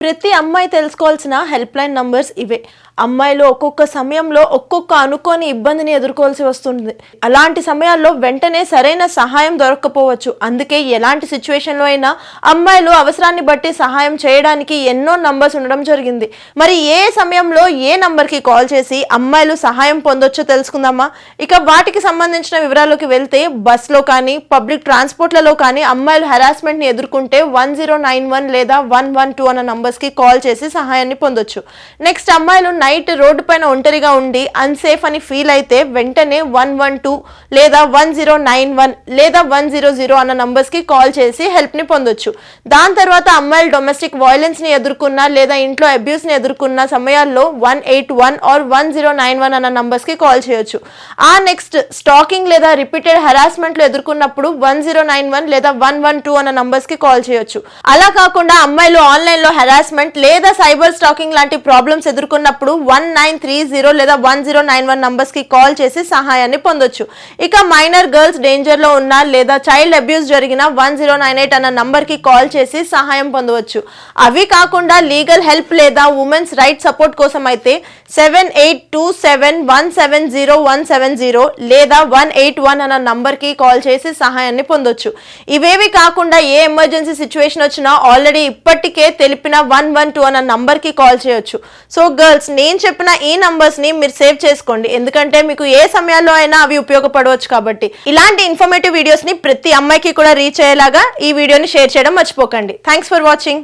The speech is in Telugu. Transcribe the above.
ప్రతి అమ్మాయి తెలుసుకోవాల్సిన హెల్ప్ లైన్ నంబర్స్ ఇవే. అమ్మాయిలు ఒక్కొక్క సమయంలో ఒక్కొక్క అనుకోని ఇబ్బందిని ఎదుర్కోవాల్సి వస్తుంది. అలాంటి సమయాల్లో వెంటనే సరైన సహాయం దొరకకపోవచ్చు. అందుకే ఎలాంటి సిచ్యువేషన్లో అయినా అమ్మాయిలు అవసరాన్ని బట్టి సహాయం చేయడానికి ఎన్నో నంబర్స్ ఉండడం జరిగింది. మరి ఏ సమయంలో ఏ నంబర్కి కాల్ చేసి అమ్మాయిలు సహాయం పొందొచ్చో తెలుసుకుందామా? ఇక వాటికి సంబంధించిన వివరాల్లోకి వెళ్తే, బస్లో కానీ పబ్లిక్ ట్రాన్స్పోర్ట్లలో కానీ అమ్మాయిలు హెరాస్మెంట్ని ఎదుర్కొంటే 1091 లేదా 112 అన్న నంబర్స్కి కాల్ చేసి సహాయాన్ని పొందొచ్చు. నెక్స్ట్, అమ్మాయిలు నైట్ రోడ్డు పైన ఒంటరిగా ఉండి అన్సేఫ్ అని ఫీల్ అయితే వెంటనే 112 లేదా 1091 లేదా 100 అన్న నంబర్స్ కి కాల్ చేసి హెల్ప్ ని పొందొచ్చు. దాని తర్వాత అమ్మాయిలు డొమెస్టిక్ వైలెన్స్ ని ఎదుర్కొన్నా లేదా ఇంట్లో అబ్యూస్ ని ఎదుర్కొన్న సమయాల్లో 181 ఆర్ 1091 అన్న నంబర్స్ కి కాల్ చేయొచ్చు. ఆ నెక్స్ట్, స్టాకింగ్ లేదా రిపీటెడ్ హెరాస్మెంట్లు ఎదుర్కొన్నప్పుడు 1091 లేదా 112 అన్న నంబర్స్ కి కాల్ చేయొచ్చు. అలా కాకుండా అమ్మాయిలు ఆన్లైన్ లో హెరాస్మెంట్ లేదా సైబర్ స్టాకింగ్ లాంటి ప్రాబ్లమ్స్ ఎదుర్కొన్నప్పుడు 1930 లేదా 1091 నంబర్స్ కి కాల్ చేసి సహాయాన్ని పొందొచ్చు. ఇక మైనర్ గర్ల్స్ డేంజర్ లో ఉన్న లేదా చైల్డ్ అబ్యూస్ జరిగిన 1098 అన్న నంబర్ కి కాల్ చేసి సహాయం పొందవచ్చు. అవి కాకుండా లీగల్ హెల్ప్ లేదా ఉమెన్స్ రైట్ సపోర్ట్ కోసం అయితే 7827170170 లేదా 181 అన్న నంబర్ కి కాల్ చేసి సహాయాన్ని పొందొచ్చు. ఇవేవి కాకుండా ఏ ఎమర్జెన్సీ సిచ్యువేషన్ వచ్చినా ఆల్రెడీ ఇప్పటికే తెలిపిన 112 అన్న నంబర్ కి కాల్ చేయొచ్చు. సో గర్ల్స్, నేను చెప్పిన ఈ నంబర్స్ ని మీరు సేవ్ చేసుకోండి, ఎందుకంటే మీకు ఏ సమయాల్లో అయినా అవి ఉపయోగపడవచ్చు. కాబట్టి ఇలాంటి ఇన్ఫర్మేటివ్ వీడియోస్ ని ప్రతి అమ్మాయికి కూడా రీచ్ అయ్యేలాగా ఈ వీడియోని షేర్ చేయడం మర్చిపోకండి. Thanks for watching.